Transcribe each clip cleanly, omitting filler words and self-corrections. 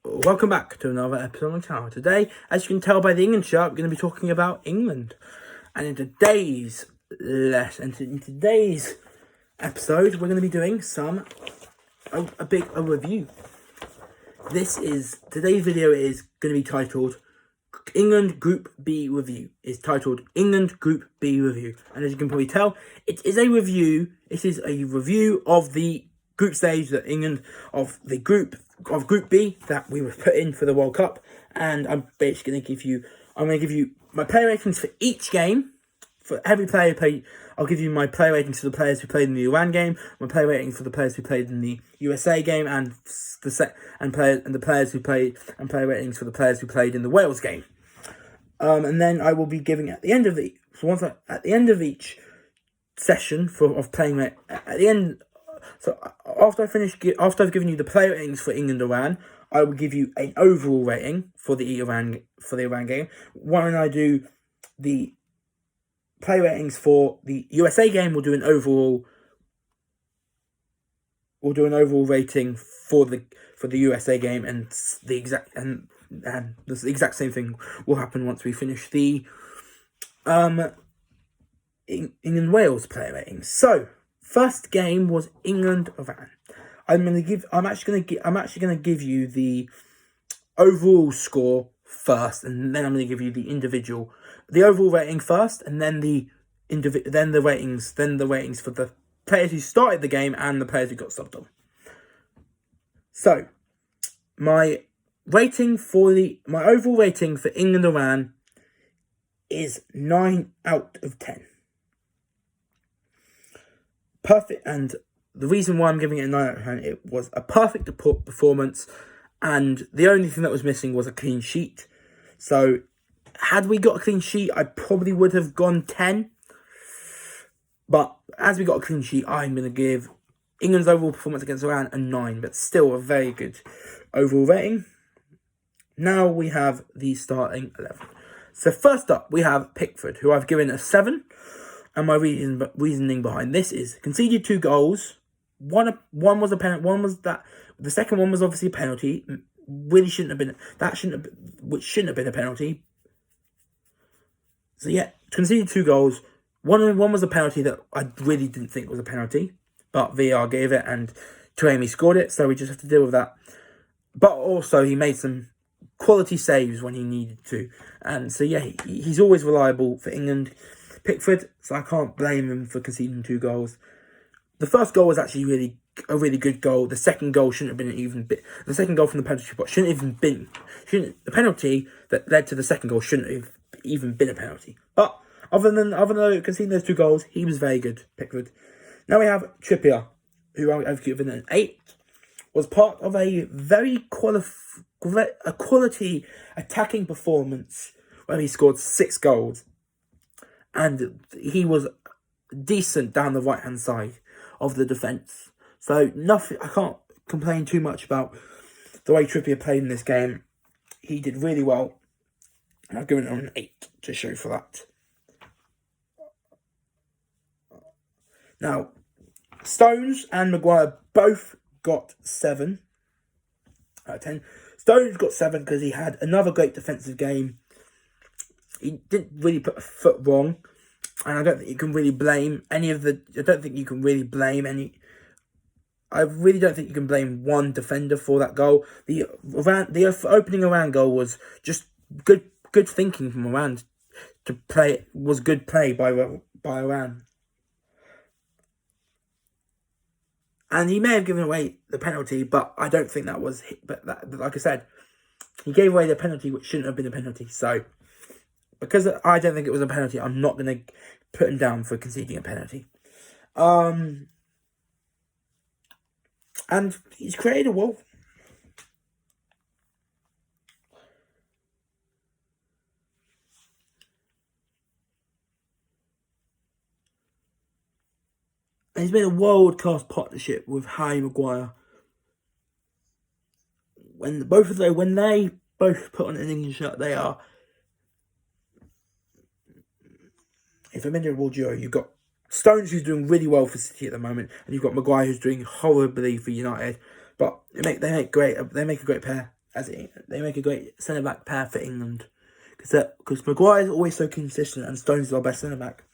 Welcome back to another episode on the channel. Today, as you can tell by the England shirt, we're going to be talking about England. And in today's episode, we're going to be doing a review. Today's video is going to be titled England Group B Review. It's titled England Group B Review. And as you can probably tell, it is a review. It is a review of the group stage that England of Group B that we were put in for the World Cup. And I'm basically going to give you my player ratings for each game. For every player played, I'll give you my player ratings for the players who played in the Iran game, my player ratings for the players who played in the USA game, and player ratings for the players who played in the Wales game. And then I will be giving at the end of each session of playing it at the end. So after I've given you the player ratings for England Iran, I will give you an overall rating for the Iran game. When I do the player ratings for the USA game, we'll do an overall rating for the USA game, and the exact same thing will happen once we finish the England Wales player ratings. So first game was England Iran. I'm actually gonna give you the overall score first, and then I'm gonna give you the overall rating first, and then the ratings for the players who started the game and the players who got subbed on. So my overall rating for England Iran is 9 out of 10. Perfect, and the reason why I'm giving it a 9 out of 10, it was a perfect performance, and the only thing that was missing was a clean sheet. So had we got a clean sheet, I probably would have gone 10. But as we got a clean sheet, I'm going to give England's overall performance against Iran a 9, but still a very good overall rating. Now we have the starting 11. So first up, we have Pickford, who I've given a 7. And my reasoning behind this is conceded 2 goals. One was a penalty. The second one was obviously a penalty. Really shouldn't have been a penalty. So yeah, conceded 2 goals. One was a penalty that I really didn't think was a penalty, but VAR gave it and Taremi scored it, so we just have to deal with that. But also he made some quality saves when he needed to, and so yeah, he's always reliable for England, Pickford. So I can't blame him for conceding 2 goals. The first goal was actually a really good goal. The second goal shouldn't have been the second goal from the penalty spot the penalty that led to the second goal shouldn't have even been a penalty. But other than conceding those 2 goals, he was very good, Pickford. Now we have Trippier, who I've given an 8, was part of a very quality attacking performance where he scored 6 goals. And he was decent down the right-hand side of the defence. So I can't complain too much about the way Trippier played in this game. He did really well. And I've given him an 8 to show for that. Now, Stones and Maguire both got 7 out of 10. Stones got 7 because he had another great defensive game. He didn't really put a foot wrong, and I don't think you can really blame I really don't think you can blame one defender for that goal. The opening Iran goal was just good thinking from Iran to play. It was good play by Iran. And he may have given away the penalty, but I don't think that was. But like I said, he gave away the penalty, which shouldn't have been a penalty. So, because I don't think it was a penalty, I'm not going to put him down for conceding a penalty. And he's created a wolf. And he's made a world-class partnership with Harry Maguire. When they both put on an England shirt, they are a formidable duo. You've got Stones, who's doing really well for City at the moment, and you've got Maguire, who's doing horribly for United. But they make a great pair they make a great centre back pair for England because Maguire is always so consistent and Stones is our best centre back.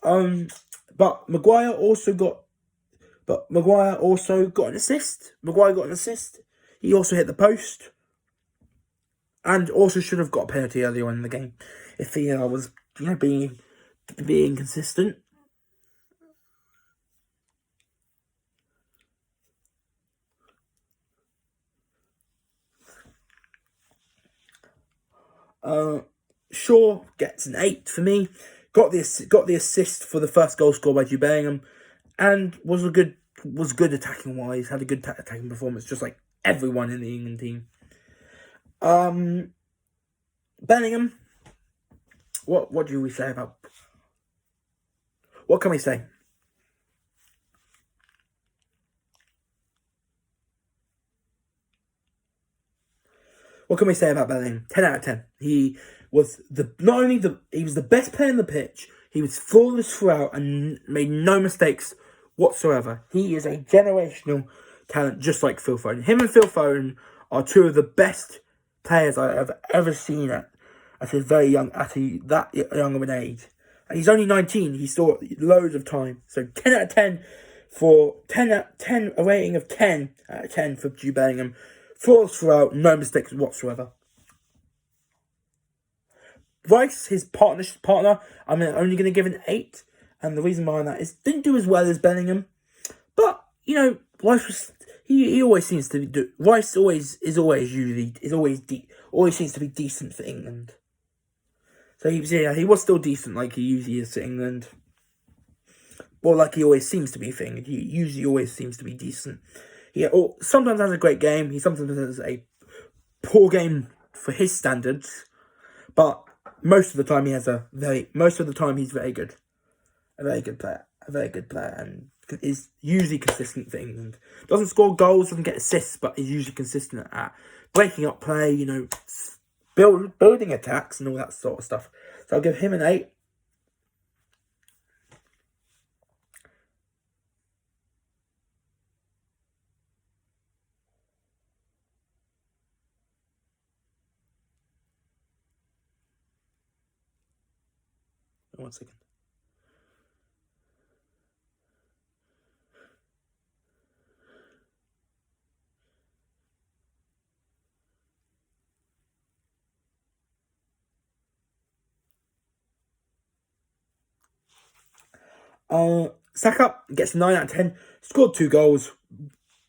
But Maguire also got an assist. Maguire got an assist. He also hit the post. And also should have got a penalty earlier on in the game if he was being consistent. Shaw gets an 8 for me. Got the assist for the first goal scored by Jude Bellingham, and was good attacking wise. Had a good attacking performance, just like everyone in the England team. Bellingham. What do we say about? What can we say? What can we say about Bellingham? 10 out of 10. He was the best player on the pitch. He was flawless throughout and made no mistakes whatsoever. He is a generational talent, just like Phil Foden. Him and Phil Foden are two of the best players I have ever seen at that young of an age. And he's only 19. He's still loads of time. So 10 out of 10 a rating of 10 out of 10 for Jude Bellingham. Flawless throughout, no mistakes whatsoever. Rice, his partner, I'm only going to give an 8. And the reason behind that is didn't do as well as Bellingham. But, Rice was... He always seems to be... Rice always seems to be decent for England. So he was still decent like he usually is for England. Or like he always seems to be for England. He usually always seems to be decent. He sometimes has a great game. He sometimes has a poor game for his standards. But most of the time he's very good. A very good player. And is usually consistent for England. Doesn't score goals, doesn't get assists, but is usually consistent at breaking up play, building attacks and all that sort of stuff. So I'll give him an 8. One second. Saka gets 9 out of 10. Scored 2 goals.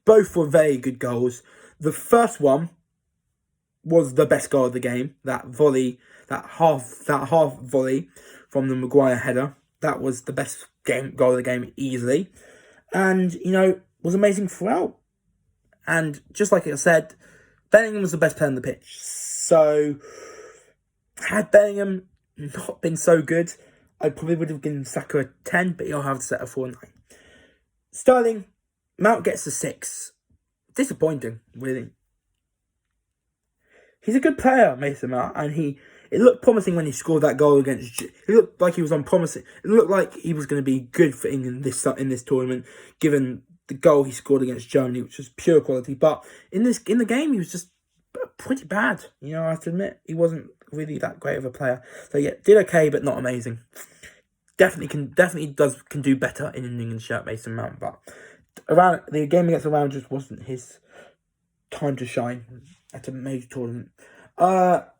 Both were very good goals. The first one was the best goal of the game. That volley, that half volley from the Maguire header. That was the best goal of the game easily. And, was amazing throughout. And just like I said, Bellingham was the best player on the pitch. So, had Bellingham not been so good, I probably would have given Saka a 10, but he'll have to set a 4-9. Sterling, Mount gets a 6. Disappointing, really. He's a good player, Mason Mount, and it looked promising when he scored that goal against... It looked like he was on promising. It looked like he was going to be good for England in this tournament, given the goal he scored against Germany, which was pure quality. But in the game, he was just pretty bad. I have to admit, he wasn't really that great of a player. So yeah, did okay, but not amazing. Definitely can do better in an England shirt, Mason Mount. But the game against Iran just wasn't his time to shine at a major tournament.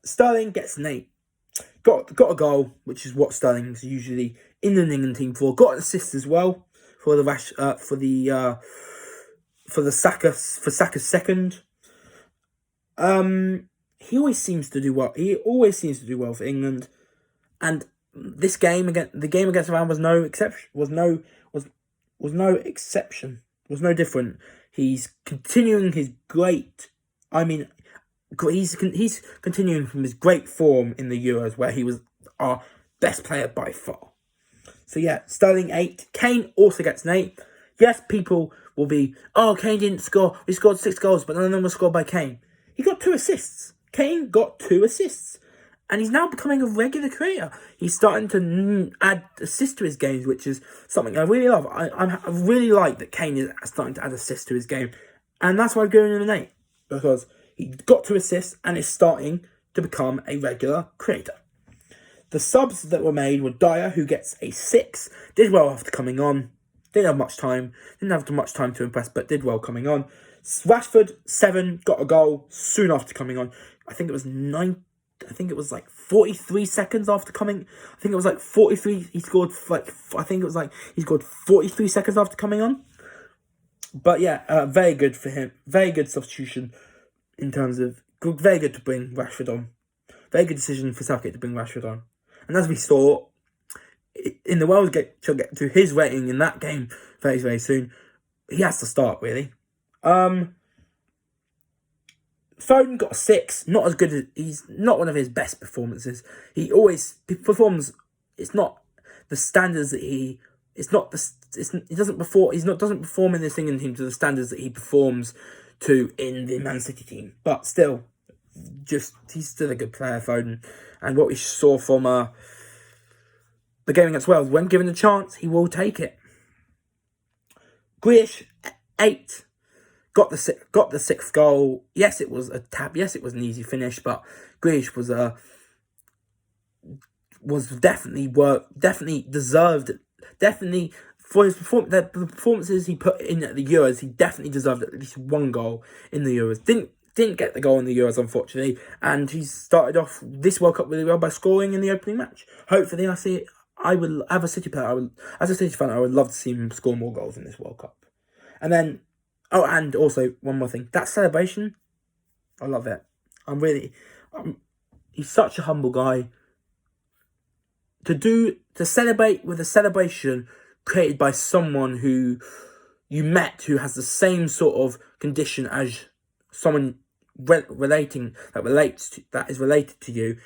Sterling gets an 8. Got a goal, which is what Sterling's usually in an England team for. Got an assist as well for Saka's second. He always seems to do well. He always seems to do well for England, and the game against Iran was no exception. Was no exception. Was no different. He's continuing his great. He's continuing from his great form in the Euros, where he was our best player by far. So yeah, Sterling 8. Kane also gets an 8. Yes, people will be, Kane didn't score. He scored 6 goals, but none of them were scored by Kane. He got 2 assists. Kane got 2 assists. And he's now becoming a regular creator. He's starting to add assists to his games, which is something I really love. I really like that Kane is starting to add assists to his game. And that's why I'm going in an 8. Because he got 2 assists and is starting to become a regular creator. The subs that were made were Dyer, who gets a 6. Did well after coming on. Didn't have much time. Didn't have much time to impress, but did well coming on. Rashford, 7. Got a goal soon after coming on. I think it was 9. I think it was like 43 seconds after coming. I think it was like 43. He scored like, I think it was like he scored 43 seconds after coming on. But yeah, very good for him. Very good substitution in terms of, very good to bring Rashford on. Very good decision for Southgate to bring Rashford on. And as we saw, in the World Cup, shall get to his rating in that game very, very soon. He has to start, really. Foden got a 6. Not as good as, he's not one of his best performances. He performs. It's not the standards that he. It's not the. He doesn't perform. Doesn't perform in this England team to the standards that he performs to in the Man City team. But still, he's still a good player, Foden. And what we saw from the game against Wales, when given a chance, he will take it. Grealish, 8. Got the 6th goal. Yes, it was a tap. Yes, it was an easy finish, but Grealish was definitely deserved. Definitely for his the performances he put in at the Euros, he definitely deserved at least 1 goal in the Euros. Didn't get the goal in the Euros, unfortunately, and he started off this World Cup really well by scoring in the opening match. Hopefully, I will have a City player. As a City fan, I would love to see him score more goals in this World Cup. And then, and also one more thing, that celebration, I love it. He's such a humble guy. To celebrate with a celebration created by someone who you met who has the same sort of condition as someone that is related to you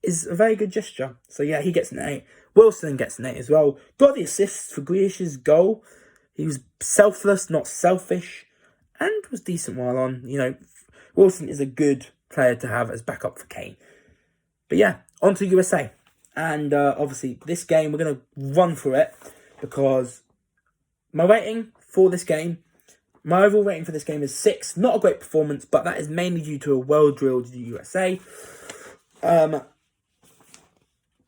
is a very good gesture. So yeah, he gets an 8. Wilson gets an 8 as well. Got the assist for Grealish's goal. He was selfless, not selfish, and was decent while on. Wilson is a good player to have as backup for Kane. But yeah, on to USA. And obviously, this game, we're going to run through it because my rating for this game, my overall rating for this game is 6. Not a great performance, but that is mainly due to a well-drilled USA.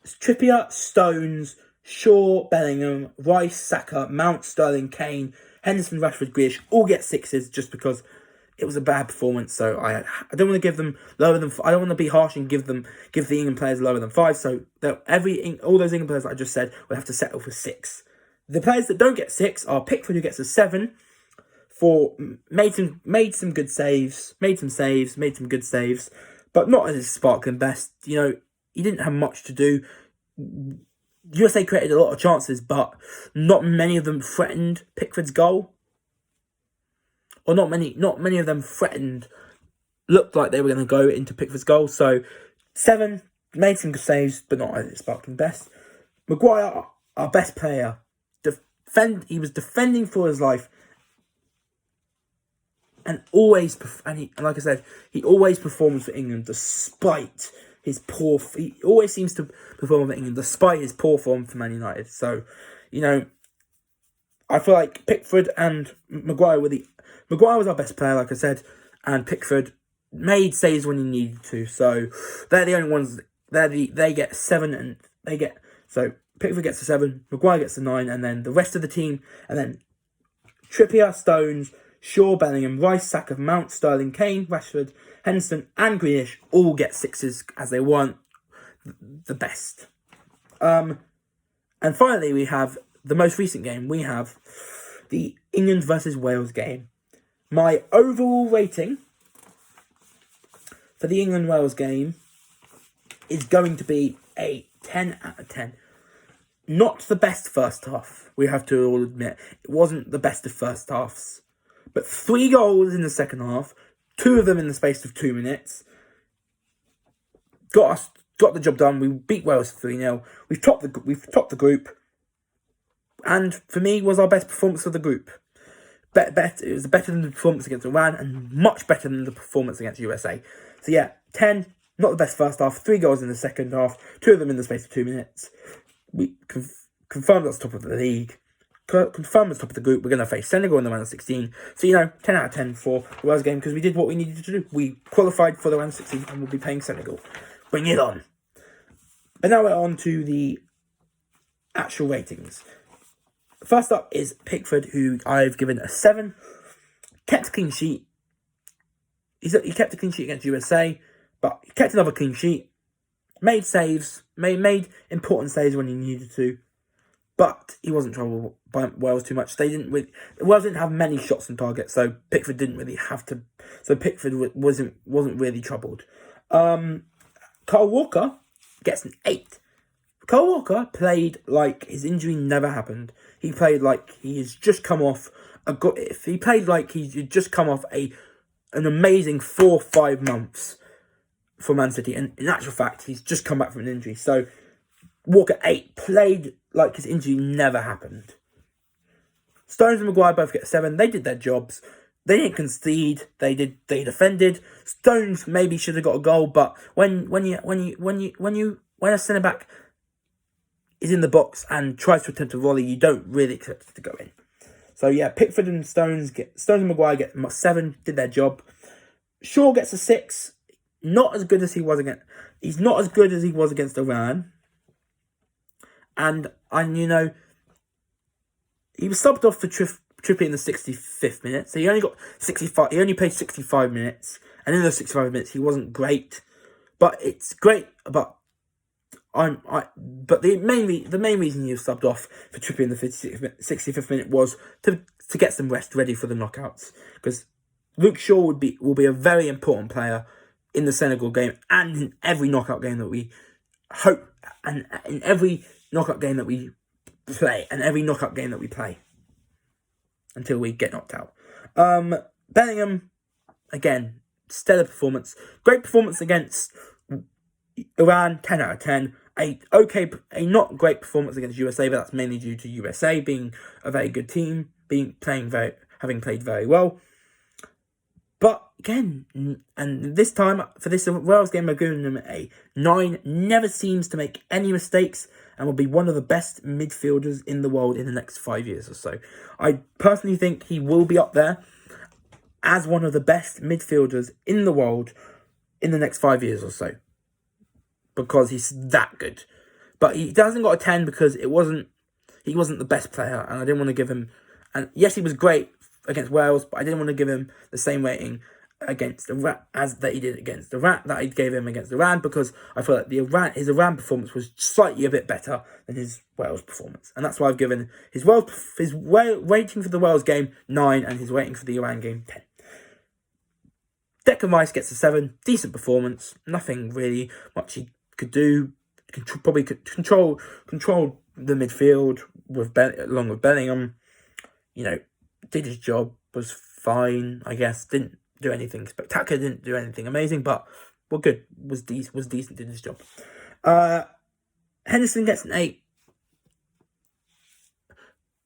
Trippier, Stones, Shaw, Bellingham, Rice, Saka, Mount, Sterling, Kane, Henderson, Rashford, Grealish all get 6s just because it was a bad performance. So I don't want to give them lower than. I don't want to be harsh and give the England players lower than 5. So all those England players that I just said will have to settle for 6. The players that don't get 6 are Pickford, who gets a 7 for made some good saves, made some good saves, but not at his sparkling best. He didn't have much to do. USA created a lot of chances, but not many of them threatened Pickford's goal. Or not many of them looked like they were going to go into Pickford's goal. So 7, made some good saves, but not at his sparkling best. Maguire, our best player, he was defending for his life, and like I said, he always performs for England despite his poor. He always seems to perform for England despite his poor form for Man United. So, I feel like Pickford and Maguire Maguire was our best player, like I said, and Pickford made saves when he needed to. So they're the only ones. They get 7, and so Pickford gets a 7, Maguire gets a 9, and then the rest of the team, and then Trippier, Stones, Shaw, Bellingham, Rice, Saka, Mount, Sterling, Kane, Rashford, Henderson, and Grealish all get 6s as they weren't the best. And finally, we have the most recent game. We have the England versus Wales game. My overall rating for the England-Wales game is going to be a 10 out of 10. Not the best first half, we have to all admit. It wasn't the best of first halves. But 3 goals in the second half, 2 of them in the space of 2 minutes. Got the job done. We beat Wales 3-0. We've topped the group. And for me, was our best performance of the group. It was better than the performance against Iran and much better than the performance against USA. So yeah, 10, not the best first half, 3 goals in the second half, 2 of them in the space of 2 minutes. We confirmed us top of the league. confirmed as top of the group. We're going to face Senegal in the round of 16. So, 10 out of 10 for the Wales game because we did what we needed to do. We qualified for the round of 16 and we'll be playing Senegal. Bring it on. But now we're on to the actual ratings. First up is Pickford, who I've given a 7. Kept a clean sheet. He kept a clean sheet against USA, but he kept another clean sheet. Made saves, made important saves when he needed to, but he wasn't troubled by Wales too much. Wales didn't have many shots on target, so Pickford didn't really have to. So Pickford wasn't really troubled. Kyle Walker gets an 8. Kyle Walker played like his injury never happened. He played like he has just come off he played like he's just come off an amazing 4 or 5 months for Man City, and in actual fact, he's just come back from an injury. So Walker 8 played like his injury never happened. Stones and Maguire both get 7. They did their jobs. They didn't concede. They defended. Stones maybe should have got a goal, but when a centre back is in the box and tries to attempt a volley, you don't really expect it to go in. So yeah, Pickford and Stones and Maguire get 7. Did their job. Shaw gets a 6. Not as good as he was against. He's not as good as he was against Iran. And he was subbed off for Trippier in the 65th minute. So he only got 65. He only played 65 minutes, and in those 65 minutes, he wasn't great. But it's great. But the main reason he was subbed off for Trippier in the 65th minute was to get some rest ready for the knockouts, because Luke Shaw will be a very important player in the Senegal game and in every knockout game that we hope, and in every knockout game that we play, and every knockout game that we play until we get knocked out. Bellingham, again, stellar performance. Great performance against Iran, 10 out of 10. A not great performance against USA, but that's mainly due to USA being a very good team, having played very well. But again, and this time for this Wales game, we're giving him a 9. Never seems to make any mistakes, and will be one of the best midfielders in the world in the next 5 years or so. I personally think he will be up there as one of the best midfielders in the world in the next 5 years or so, because he's that good. But he hasn't got a 10 because he wasn't the best player, and I didn't want to give him. And yes, he was great against Wales, but I didn't want to give him the same rating against Iran as that he did against Iran, that I gave him against Iran, because I felt like his Iran performance was slightly a bit better than his Wales performance, and that's why I've given his rating for the Wales game 9 and his rating for the Iran game 10. Declan Rice gets a 7. Decent performance. Nothing really much he could do. Probably could control the midfield along with Bellingham. Did his job, was fine, I guess. Didn't do anything spectacular, didn't do anything amazing, but good. Was decent, did his job. Henderson gets an 8.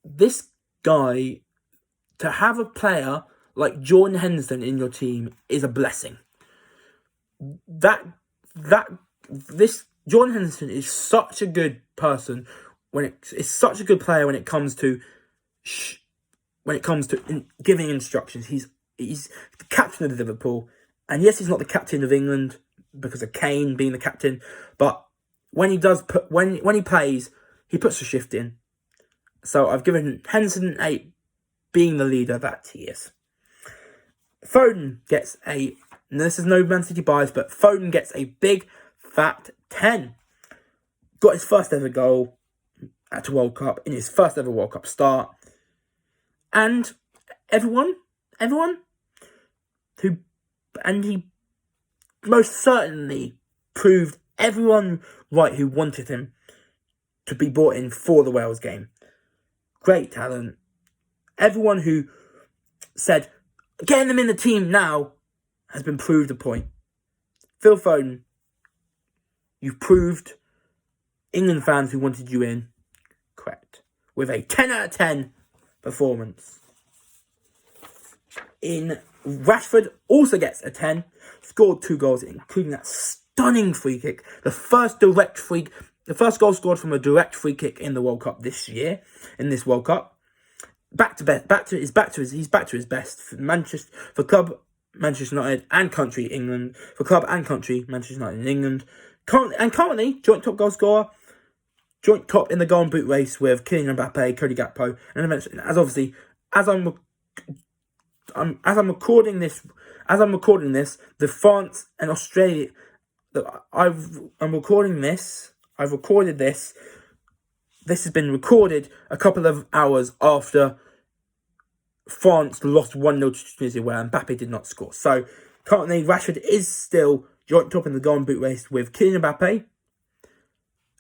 This guy, to have a player like Jordan Henderson in your team is a blessing. This Jordan Henderson is such a good person it's such a good player when it comes to giving instructions. He's the captain of Liverpool, and yes, he's not the captain of England because of Kane being the captain, but when he plays, he puts a shift in. So I've given Henderson an 8, being the leader that he is. Foden gets this is no Man City bias, but Foden gets a big fat 10. Got his first ever goal at a World Cup, in his first ever World Cup start. And he most certainly proved everyone right who wanted him to be brought in for the Wales game. Great talent. Everyone who said, getting them in the team now has been proved a point. Phil Foden, you've proved England fans who wanted you in correct. With a 10 out of 10 performance. Rashford also gets a 10. Scored 2 goals, including that stunning free kick. The first goal scored from a direct free kick in the World Cup this year. In this World Cup. he's back to his best for Manchester, for club Manchester United and country England, for club and country Manchester United and England. Currently joint top goal scorer, joint top in the Golden Boot race with Kylian Mbappe, Cody Gakpo, and eventually, as I'm recording this, the France and Australia. I've recorded this. This has been recorded a couple of hours after France lost 1-0 to Tunisia, where Mbappe did not score. So currently, Rashford is still joint top in the Golden Boot race with Kylian Mbappe,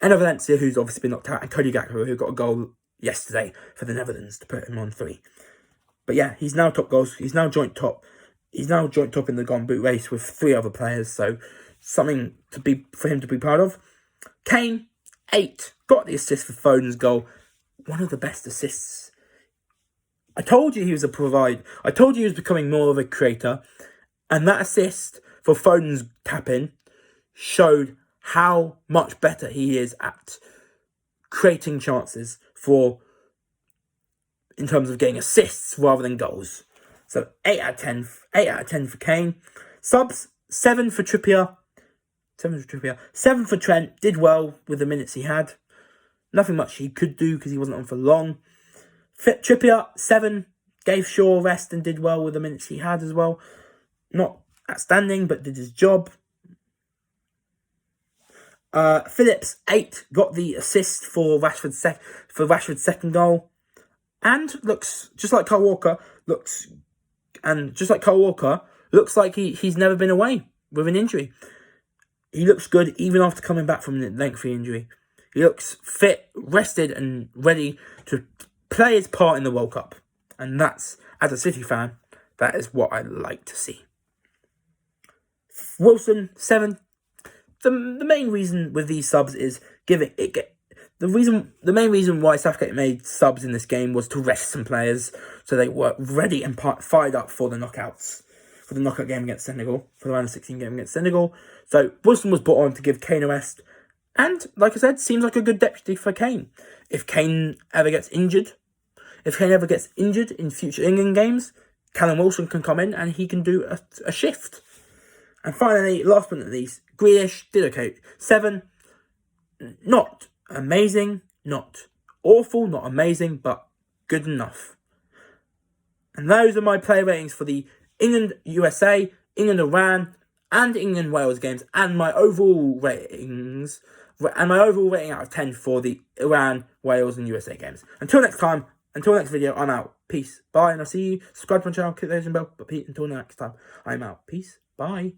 Enner Valencia, who's obviously been knocked out, and Cody Gakpo, who got a goal yesterday for the Netherlands to put him on 3. But yeah, he's now top goals. He's now joint top. He's now joint top in the Golden Boot race with 3 other players. So something for him to be proud of. Kane, 8, got the assist for Foden's goal. One of the best assists. I told you he was a provider. I told you he was becoming more of a creator. And that assist for Foden's tap-in showed how much better he is at creating chances in terms of getting assists rather than goals. So 8 out of 10 for Kane. Subs, 7 for Trippier. 7 for Trent. Did well with the minutes he had. Nothing much he could do because he wasn't on for long. Trippier, 7. Gave Shaw rest and did well with the minutes he had as well. Not outstanding, but did his job. Phillips, 8. Got the assist for Rashford's second goal. And looks just like Kyle Walker. Looks like he's never been away with an injury. He looks good even after coming back from a lengthy injury. He looks fit, rested, and ready to play his part in the World Cup. And that's, as a City fan, that is what I like to see. Wilson, 7. The main reason with these subs is the main reason why Southgate made subs in this game was to rest some players so they were ready and fired up for the knockouts. For the knockout game against Senegal, for the round of 16 game against Senegal. So Wilson was brought on to give Kane a rest. And, like I said, seems like a good deputy for Kane. If Kane ever gets injured in future England games, Callum Wilson can come in and he can do a shift. And finally, last but not least, Grealish did okay. 7, not amazing, not awful, not amazing, but good enough. And those are my player ratings for the England-USA, England-Iran, and England-Wales games, and my overall rating out of 10 for the Iran, Wales, and USA games. Until next video, I'm out. Peace. Bye, and I'll see you. Subscribe to my channel, click the notification bell. But until next time, I'm out. Peace. Bye.